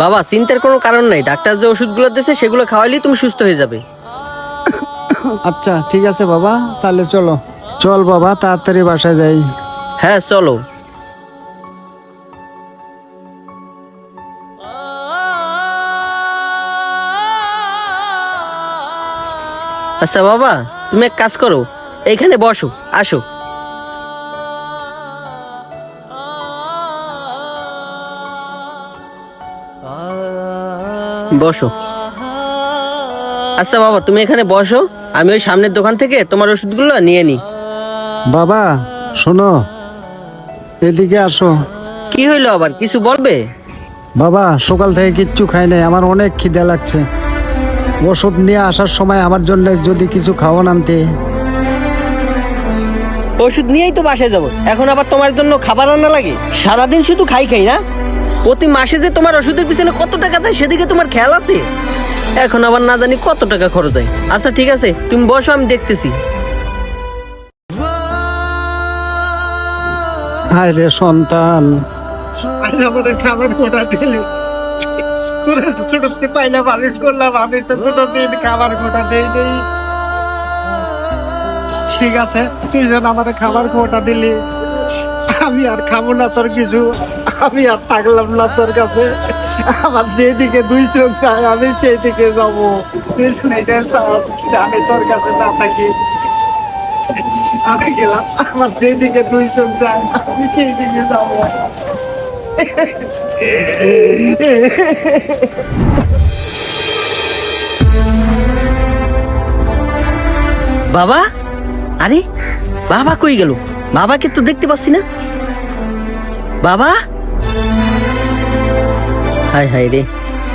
বাবা চিন্তার কোনো কারণ নাই, ডাক্তার যে ওষুধগুলো দিয়েছে সেগুলো খাওয়াইলেই তুমি সুস্থ হয়ে যাবে। আচ্ছা ঠিক আছে বাবা, তাহলে চলো। চল বাবা, তাড়াতাড়ি বাসায় যাই। হ্যাঁ চলো। আচ্ছা বাবা, তুমি এক কাজ করো, এইখানে বসো, আসো। বসো। আচ্ছা বাবা, তুমি এখানে বসো, আমি ওই সামনের দোকান থেকে তোমার ওষুধগুলো নিয়ে নিই। বাবা শোনো, এদিকে আসো। কি হইলো আবার, কিছু বলবে? বাবা সকাল থেকে কিচ্ছু খাই নাই, আমার অনেক খিদে লাগছে। ওষুধ নিয়ে আসার সময় আমার জন্য যদি কিছু খাওয়ান আনতে। ওষুধ নিয়েই তো বাসায় যাবো, এখন আবার তোমার জন্য খাবার আনা লাগে? সারাদিন শুধু খাই খাই না, প্রতি মাসে যে তোমার ওষুধের পিছনে কত টাকা যায় সেদিকে তোমার খেয়াল আছে? এখন আবার না জানি কত টাকা খরচ হয়। আচ্ছা ঠিক আছে, তুমি বসো, আমি দেখতেছি। হায় রে সন্তান, আমাদের খাবার কোটা দিলি, ছোটতে পাইলা মানুষ করলাম, আমি তো কোনোদিন খাবার কোটা দেই নেই। ঠিক আছে, তুই যেন আমার খাবার কোটা দিলি, আমি আর খাবো না তোর কিছু, আমি আর থাকলাম না তোর কাছে। আমার যেদিকে দুই চোখ চাই আমি সেই দিকে যাবো, আমি তোর কাছে না থাকি। আমি গেলাম, আমার যেদিকে দুই চোখ চাই আমি সেই দিকে যাবো। বাবা, আরে বাবা কই গেল? বাবাকে তো দেখতে পাচ্ছি না। বাবা, হায় হায় রে,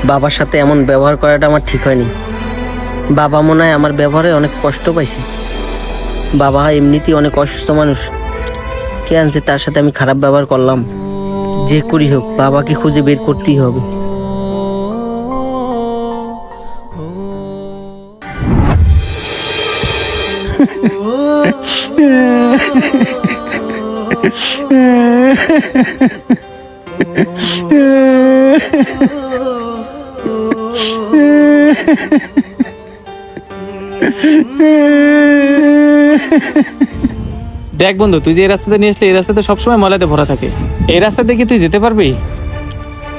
বাবার সাথে এমন ব্যবহার করাটা আমার ঠিক হয়নি। বাবা মনে হয় আমার ব্যবহারে অনেক কষ্ট পাইছে। বাবা এমনিতেই অনেক অসুস্থ মানুষ, কে আনছে তার সাথে আমি খারাপ ব্যবহার করলাম। যে করি হোক, বাবাকে খুঁজে বের করতেই হবে। দেখ বন্ধু, তুই যে এই রাস্তাতে নিয়ে আসলে, এই রাস্তাতে সবসময় ময়লাতে ভরা থাকে। এই রাস্তাতে কি তুই যেতে পারবি?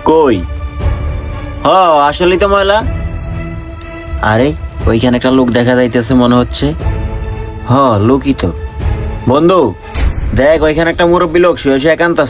কই? আসলেই তো ময়লা। আরে ওইখানে একটা লোক দেখা যাইতেছে মনে হচ্ছে। লোকই তো। বন্ধু দেখ, ওইখানে একটা মুরব্বী লোক শুয়ে শুয়ে একান্ত আছে।